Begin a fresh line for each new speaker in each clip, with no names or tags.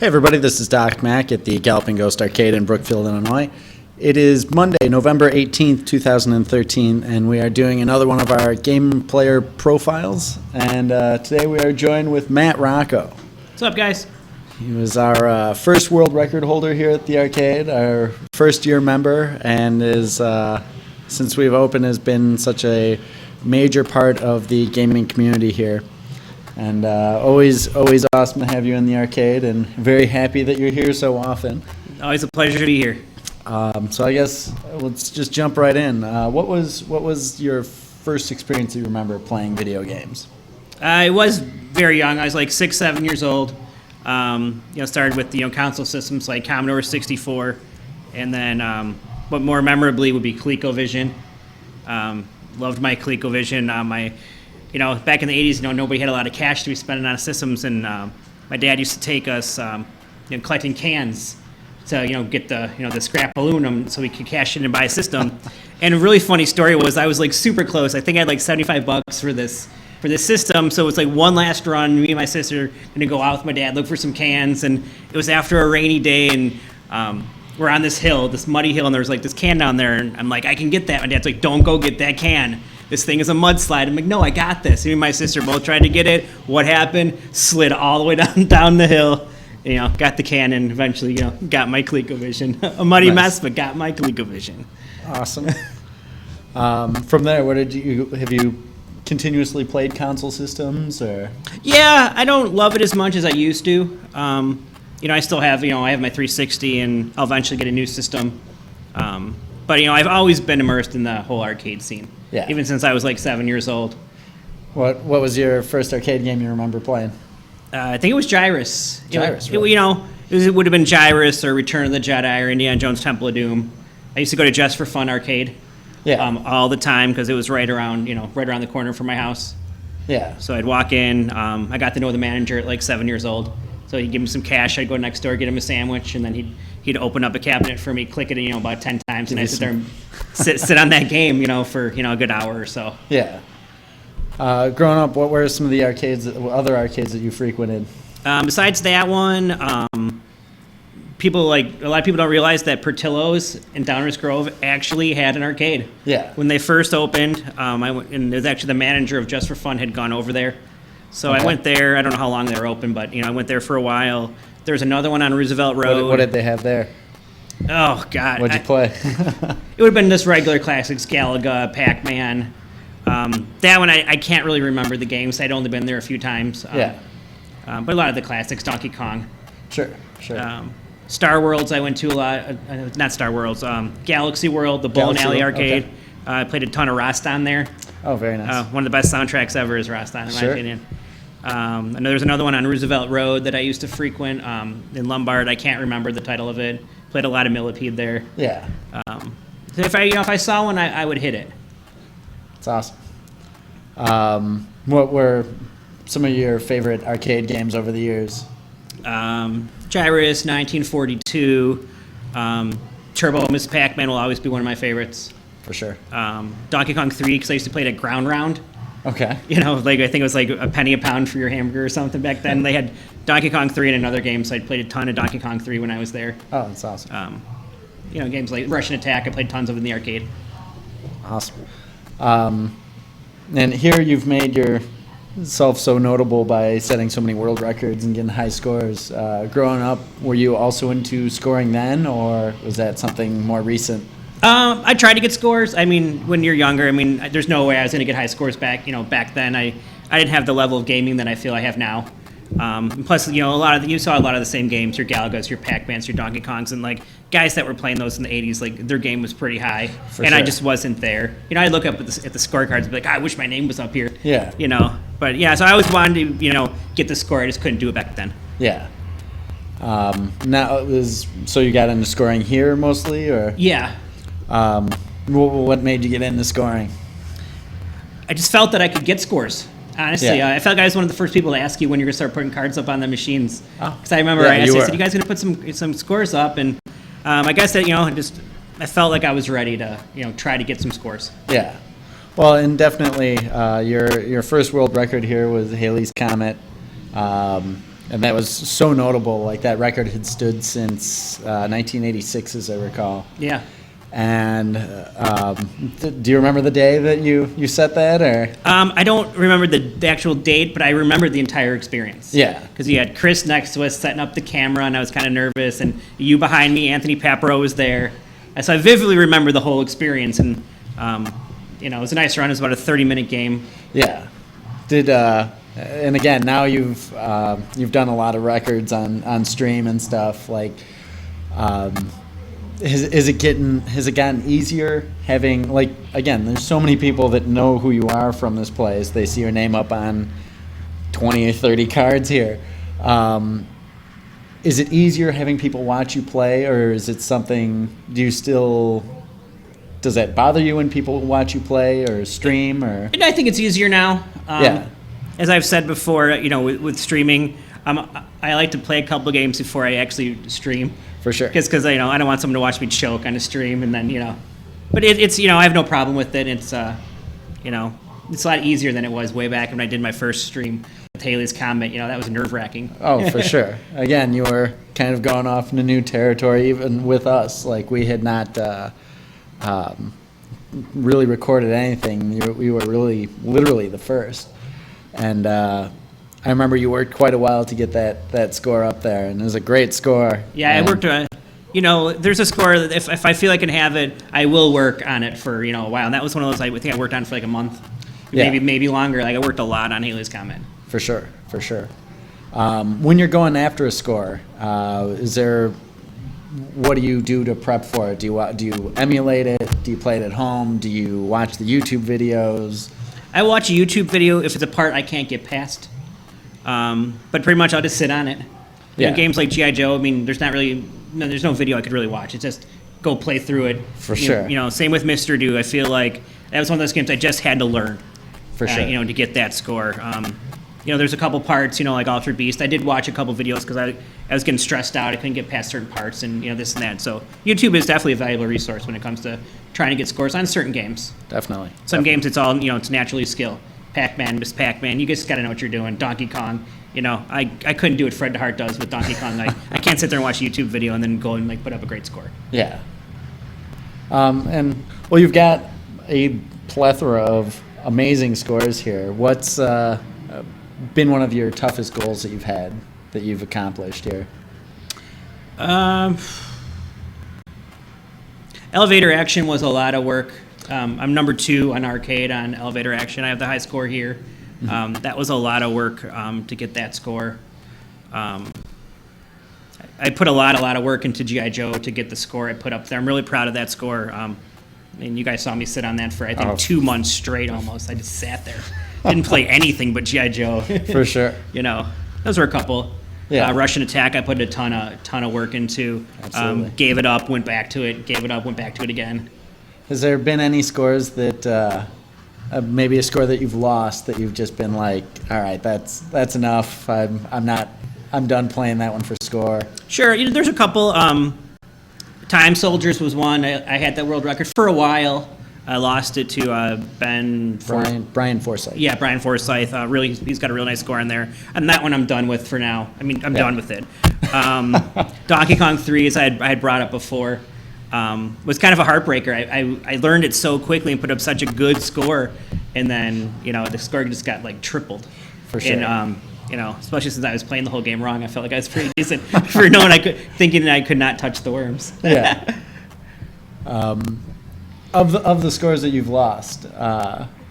Hey everybody, this is Doc Mack at the Galloping Ghost Arcade in Brookfield, Illinois. It is Monday, November 18th, 2013, and we are doing another one of our game player profiles. And today we are joined with Matt Rocco.
What's up, guys?
He was our first world record holder here at the arcade, our first year member, and is, since we've opened, has been such a major part of the gaming community here. And always awesome to have you in the arcade, and very happy that you're here so often.
Always a pleasure to be here.
So I guess let's just jump right in. What was your first experience you remember playing video games?
I was very young. I was like 6, 7 years old. Started with console systems like Commodore 64, and then what more memorably would be ColecoVision. Loved my ColecoVision. Back in the 80s, nobody had a lot of cash to be spending on systems, and my dad used to take us, collecting cans to, get the scrap aluminum so we could cash in and buy a system. And a really funny story was I was like super close. I think I had like $75 for this system, so it was like one last run. Me and my sister gonna go out with my dad, look for some cans, and it was after a rainy day, and we're on this hill, this muddy hill, and there's like this can down there, and I'm like, I can get that. My dad's like, don't go get that can. This thing is a mudslide. I'm like, no, I got this. Me and my sister both tried to get it. What happened? Slid all the way down the hill. Got the can and eventually, got my ColecoVision. A muddy mess, but got my ColecoVision.
Awesome. From there, have you continuously played console systems, or?
Yeah, I don't love it as much as I used to. I still have, I have my 360, and I'll eventually get a new system. But I've always been immersed in the whole arcade scene.
Yeah.
Even since I was like 7 years old.
What was your first arcade game you remember playing?
I think it was Gyrus.
Gyrus,
really? It would have been Gyrus or Return of the Jedi or Indiana Jones Temple of Doom. I used to go to Just for Fun Arcade.
Yeah.
All the time because it was right around the corner from my house.
Yeah.
So I'd walk in. I got to know the manager at like 7 years old. So he'd give me some cash. I'd go next door, get him a sandwich, and then he'd open up a cabinet for me, click it, about 10 times, and I'd sit there and sit on that game, for a good hour or so.
Yeah. Growing up, what were some of the other arcades that you frequented?
Besides that one, a lot of people don't realize that Portillo's in Downers Grove actually had an arcade.
Yeah.
When they first opened, and it was actually the manager of Just for Fun had gone over there. So okay. I went there. I don't know how long they were open, but I went there for a while. There was another one on Roosevelt Road.
What did they have there?
Oh God!
What'd you play?
It would have been just regular classics: Galaga, Pac-Man. That one I can't really remember the games. I'd only been there a few times.
Yeah.
But a lot of the classics: Donkey Kong.
Sure.
Star Worlds I went to a lot. Not Star Worlds. Galaxy World, the Bowling Alley Arcade.
Okay.
I played a ton of Rastan there.
Oh, very nice.
One of the best soundtracks ever is Rastan, in my opinion. I know there's another one on Roosevelt Road that I used to frequent in Lombard. I can't remember the title of it. Played a lot of Millipede there.
Yeah.
So if I saw one, I would hit it.
That's awesome. What were some of your favorite arcade games over the years?
Gyrus, 1942, Turbo Miss Pac-Man will always be one of my favorites.
For sure.
Donkey Kong 3, because I used to play it at Ground Round.
Okay.
I think it was like a penny a pound for your hamburger or something back then. They had Donkey Kong 3 and another game, so I played a ton of Donkey Kong 3 when I was there.
Oh, that's awesome.
Games like Russian Attack, I played tons of in the arcade.
Awesome. And here you've made yourself so notable by setting so many world records and getting high scores. Growing up, were you also into scoring then, or was that something more recent?
I tried to get scores. When you're younger, there's no way I was going to get high scores back then. I didn't have the level of gaming that I feel I have now. Plus, you saw a lot of the same games, your Galagas, your Pac-Mans, your Donkey Kongs, and like guys that were playing those in the 80s, their game was pretty high. For sure. I just wasn't there. I look up at the scorecards and be like, I wish my name was up here.
Yeah.
But yeah, so I always wanted to, get the score. I just couldn't do it back then.
Yeah. So you got into scoring here mostly, or?
Yeah.
What made you get into scoring?
I just felt that I could get scores. Honestly,
Yeah.
I felt like I was one of the first people to ask you when you're going to start putting cards up on the machines. Because I remember
Yeah,
I asked,
you
I said, you guys going to put some scores up? And I guess that, I felt like I was ready to, try to get some scores.
Yeah. Well, and definitely your first world record here was Halley's Comet. and that was so notable. Like that record had stood since 1986, as I recall.
Yeah.
And do you remember the day that you set that, or?
I don't remember the actual date, but I remember the entire experience.
Yeah.
Because you had Chris next to us setting up the camera, and I was kind of nervous, and you behind me, Anthony Paparo was there. And so I vividly remember the whole experience, and it was a nice run. It was about a 30-minute game.
Yeah. And again, now you've done a lot of records on stream and stuff. Like, has it gotten easier having, like, again, there's so many people that know who you are from this place. They see your name up on 20 or 30 cards here. Is it easier having people watch you play, or is it something, does that bother you when people watch you play or stream, or?
And I think it's easier now.
Yeah.
As I've said before, with streaming, I like to play a couple of games before I actually stream.
For sure.
Because I don't want someone to watch me choke on a stream, and then but it's I have no problem with it. It's it's a lot easier than it was way back when I did my first stream with Haley's Comet. That was nerve-wracking.
Oh, for sure. Again, you were kind of going off into new territory, even with us. Like, we had not really recorded anything. We were really, literally the first. And I remember you worked quite a while to get that score up there, and it was a great score.
Yeah, I worked. There's a score that if I feel I can have it, I will work on it for a while. And that was one of those I think I worked on for like a month, maybe longer. Like, I worked a lot on Haley's Comet. For sure.
When you're going after a score, what do you do to prep for it? Do you emulate it? Do you play it at home? Do you watch the YouTube videos?
I watch a YouTube video if it's a part I can't get past. But pretty much I'll just sit on it. Games like G.I. Joe, there's no video I could really watch. It's just go play through it.
For sure.
Same with Mr. Do. I feel like that was one of those games I just had to learn.
For sure.
To get that score. There's a couple parts, like Altered Beast. I did watch a couple videos because I was getting stressed out. I couldn't get past certain parts and, this and that. So YouTube is definitely a valuable resource when it comes to trying to get scores on certain games.
Definitely.
Some games, it's all, it's naturally skill. Pac-Man, Miss Pac-Man, you just got to know what you're doing. Donkey Kong, I couldn't do what Fred DeHart does with Donkey Kong. I can't sit there and watch a YouTube video and then go and put up a great score.
Yeah. You've got a plethora of amazing scores here. What's been one of your toughest goals that you've had, that you've accomplished here?
Elevator Action was a lot of work. I'm number 2 on arcade on Elevator Action. I have the high score here. That was a lot of work to get that score. I put a lot of work into G.I. Joe to get the score I put up there. I'm really proud of that score. You guys saw me sit on that for, I think, 2 months straight almost. I just sat there. Didn't play anything but G.I. Joe.
For sure.
Those were a couple.
Yeah.
Russian Attack, I put a ton of work into.
Absolutely.
Gave it up, went back to it. Gave it up, went back to it again.
Has there been any scores that, maybe a score that you've lost that you've just been like, all right, that's enough. I'm done playing that one for score? Sure.
There's a couple. Time Soldiers was one. I had that world record for a while. I lost it to
Brian Forsyth.
Yeah, Brian Forsyth. Really, he's got a real nice score in there. And that one I'm done with for now. I'm done with it. Donkey Kong 3, as I had brought up before, was kind of a heartbreaker. I learned it so quickly and put up such a good score, and then the score just got tripled.
For sure.
And especially since I was playing the whole game wrong, I felt like I was pretty decent for thinking I could not touch the worms.
Yeah. Of the scores that you've lost,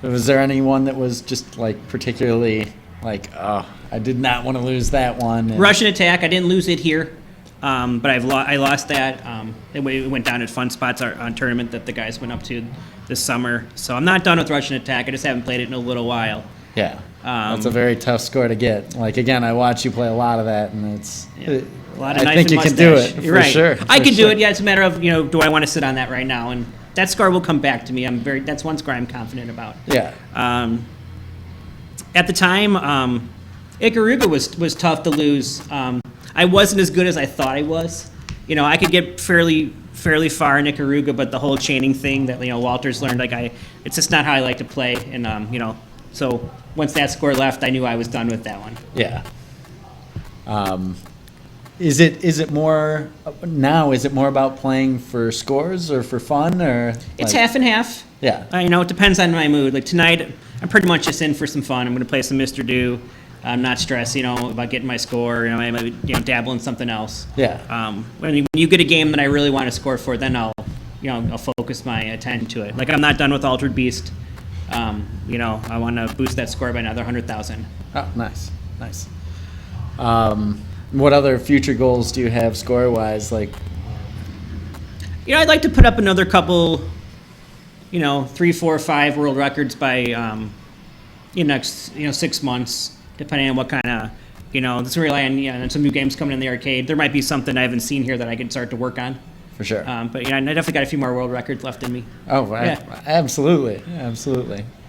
was there any one that was just particularly I did not want to lose that one?
Russian Attack, I didn't lose it here, but I lost that. It went down at Fun Spots, on tournament that the guys went up to this summer. So I'm not done with Russian Attack. I just haven't played it in a little while.
Yeah, that's a very tough score to get. Again, I watch you play a lot of that, and it's.
Yeah. A lot of
I think you can do it.
You're right.
Sure.
I can do it. Yeah, it's a matter of do I want to sit on that right now, and that score will come back to me. That's one score I'm confident about.
Yeah.
At the time, Ikaruga was tough to lose. I wasn't as good as I thought I was. I could get fairly far in Ikaruga, but the whole chaining thing that Walter's learned, it's just not how I like to play. And so once that score left, I knew I was done with that one.
Yeah. Is it more now? Is it more about playing for scores or for fun, or
It's
like-
half and half.
Yeah.
It depends on my mood. Like tonight, I'm pretty much just in for some fun. I'm going to play some Mr. Do. I'm not stressed, about getting my score. I might, dabble in something else.
Yeah.
When you get a game that I really want to score for, then I'll focus my attention to it. Like I'm not done with Altered Beast. I want to boost that score by another 100,000.
Oh, nice. What other future goals do you have score-wise? Like,
I'd like to put up another couple, 3, 4, 5 world records by next 6 months, depending on what kind of let's rely on some new games coming in the arcade. There might be something I haven't seen here that I can start to work on.
for sure.
But I definitely got a few more world records left in me.
Oh,
Yeah.
absolutely.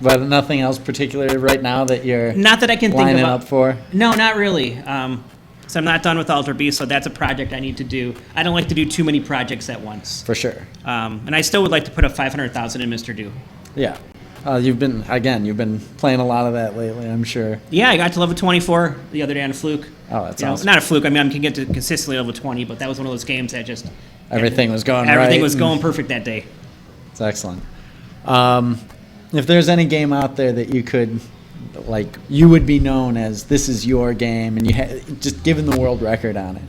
But nothing else particular right now that you're
Not that I can think
lining
of.
up for?
No, not really. So I'm not done with Alter Beast, so that's a project I need to do. I don't like to do too many projects at once.
For sure.
And I still would like to put up 500,000 in Mr. Do.
Yeah. You've been playing a lot of that lately, I'm sure.
Yeah, I got to level 24 the other day on a fluke.
Oh, that's awesome.
Not a fluke. I can get to consistently level 20, but that was one of those games that just
Everything was going right.
everything was going perfect that day.
It's excellent. If there's any game out there that you could, you would be known as this is your game, and you just given the world record on it.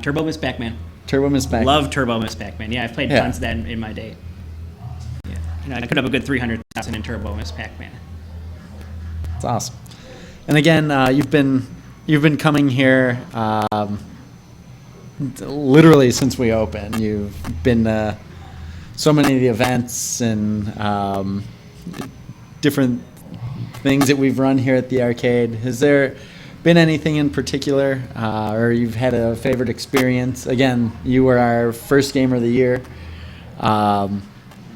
Turbo Miss Pac-Man.
Turbo Miss Mack.
Love Turbo Miss Pac-Man. Yeah, I've played
Yeah.
tons of that in my day. Yeah, I could have a good 300,000 in Turbo Miss Pac-Man.
It's awesome. And again, you've been coming here literally since we opened. You've been to so many of the events and different things that we've run here at the arcade. Has there been anything in particular, or you've had a favorite experience? Again, you were our first gamer of the year.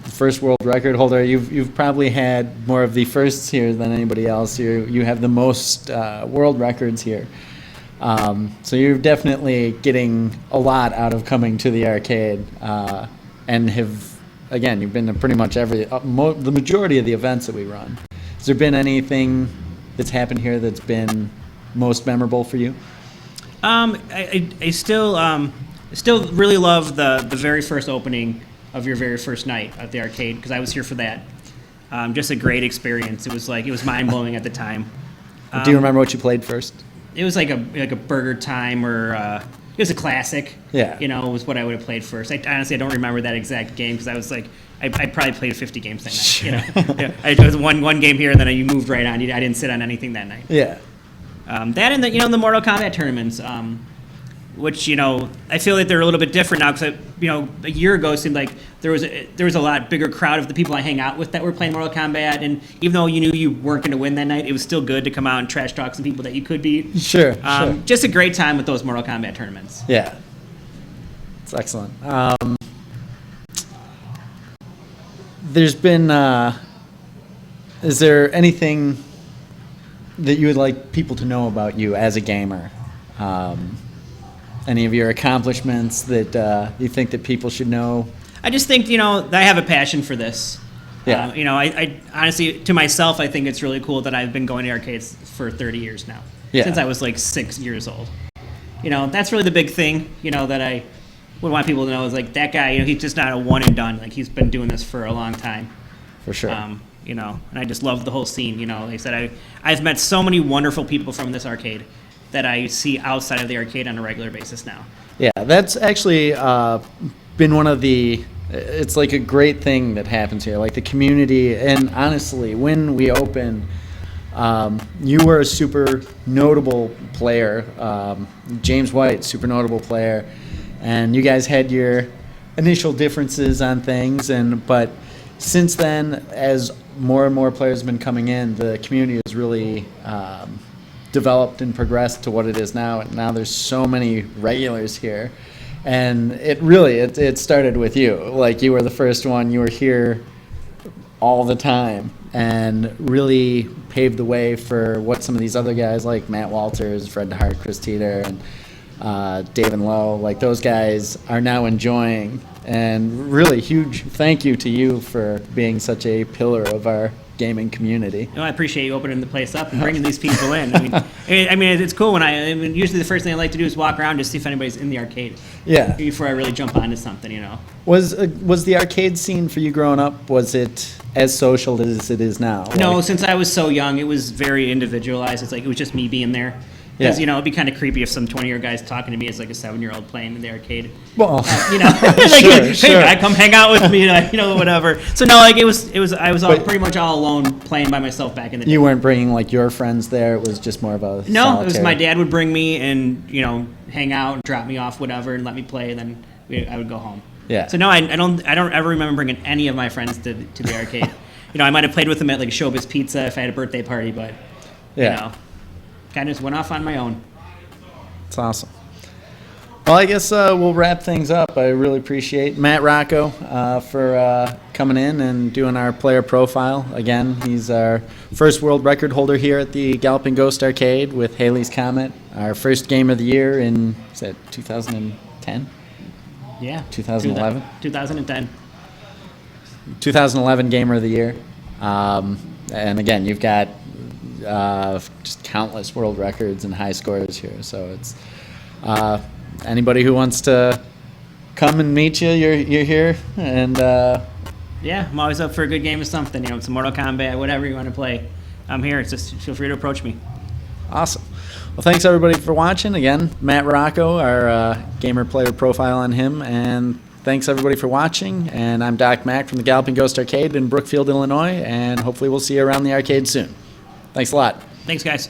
First world record holder. You've probably had more of the firsts here than anybody else. You have the most world records here. So you're definitely getting a lot out of coming to the arcade, and you've been to pretty much the majority of the events that we run. Has there been anything that's happened here that's been most memorable for you?
I still really love the very first opening of your very first night at the arcade, because I was here for that. Just a great experience. It was mind-blowing at the time.
Do you remember what you played first?
It was like a Burger Time, or it was a classic.
Yeah.
Was what I would have played first. Honestly, I don't remember that exact game, because I was like, I probably played 50 games that night. Yeah. I was one game here, and then you moved right on. I didn't sit on anything that night.
Yeah.
That and the Mortal Kombat tournaments, which I feel like they're a little bit different now, because a year ago it seemed like there was a lot bigger crowd of the people I hang out with that were playing Mortal Kombat, and even though you knew you weren't going to win that night, it was still good to come out and trash talk some people that you could beat.
Sure.
Just a great time with those Mortal Kombat tournaments.
Yeah. It's excellent. There's been, is there anything that you would like people to know about you as a gamer? Any of your accomplishments that you think that people should know?
I just think, that I have a passion for this.
Yeah.
I honestly, to myself, I think it's really cool that I've been going to arcades for 30 years now.
Yeah.
Since I was 6 years old. That's really the big thing, that I would want people to know is that guy, he's just not a one and done. He's been doing this for a long time.
For sure.
And I just love the whole scene. Like I said, I've met so many wonderful people from this arcade that I see outside of the arcade on a regular basis now.
Yeah, that's actually been one of the, it's like a great thing that happens here, the community. And honestly, when we opened, you were a super notable player. James White, super notable player. And you guys had your initial differences on things, but since then, as more and more players have been coming in, the community has really developed and progressed to what it is now. And now there's so many regulars here. And it started with you. You were the first one. You were here all the time and really paved the way for what some of these other guys like Matt Walters, Fred DeHart, Chris Teeter, and Dave and Lowe, those guys are now enjoying. And really huge thank you to you for being such a pillar of our gaming community.
I appreciate you opening the place up and bringing these people in. I mean, it's cool when usually the first thing I like to do is walk around to see if anybody's in the arcade.
Yeah.
Before I really jump onto something, you know.
Was the arcade scene for you growing up, was it as social as it is now?
No,
Like,
since I was so young, it was very individualized. It's like it was just me being there. Because,
Yeah.
you know, it'd be kind of creepy if some 20-year guy's talking to me as like a 7-year-old playing in the arcade.
well,
You know, like,
Sure,
hey,
sure.
guy, come hang out with me, like, you know, whatever. So no, like I was all, pretty much all alone playing by myself back in the day.
you weren't bringing like your friends there. It was just more of a
No, it was
solitary-
my dad would bring me and, you know, hang out and drop me off, whatever, and let me play, and then I would go home.
Yeah.
So no, I don't ever remember bringing any of my friends to the arcade. You know, I might have played with them at like Showbiz Pizza if I had a birthday party, but
Yeah.
you know, kind of just went off on my own.
It's awesome. Well, I guess we'll wrap things up. I really appreciate Matt Rocco for coming in and doing our player profile. Again, he's our first world record holder here at the Galloping Ghost Arcade with Haley's Comet. Our first game of the year in, is that 2010?
Yeah.
2011?
2010.
2011 Gamer of the Year. And again, you've got just countless world records and high scores here. So it's anybody who wants to come and meet you, you're here. And
Yeah, I'm always up for a good game of something. You know, some Mortal Kombat, whatever you want to play. I'm here. It's just feel free to approach me.
awesome. Well, thanks everybody for watching. Again, Matt Rocco, our gamer player profile on him. And thanks everybody for watching. And I'm Doc Mack from the Galloping Ghost Arcade in Brookfield, Illinois. And hopefully we'll see you around the arcade soon. Thanks a lot.
Thanks, guys.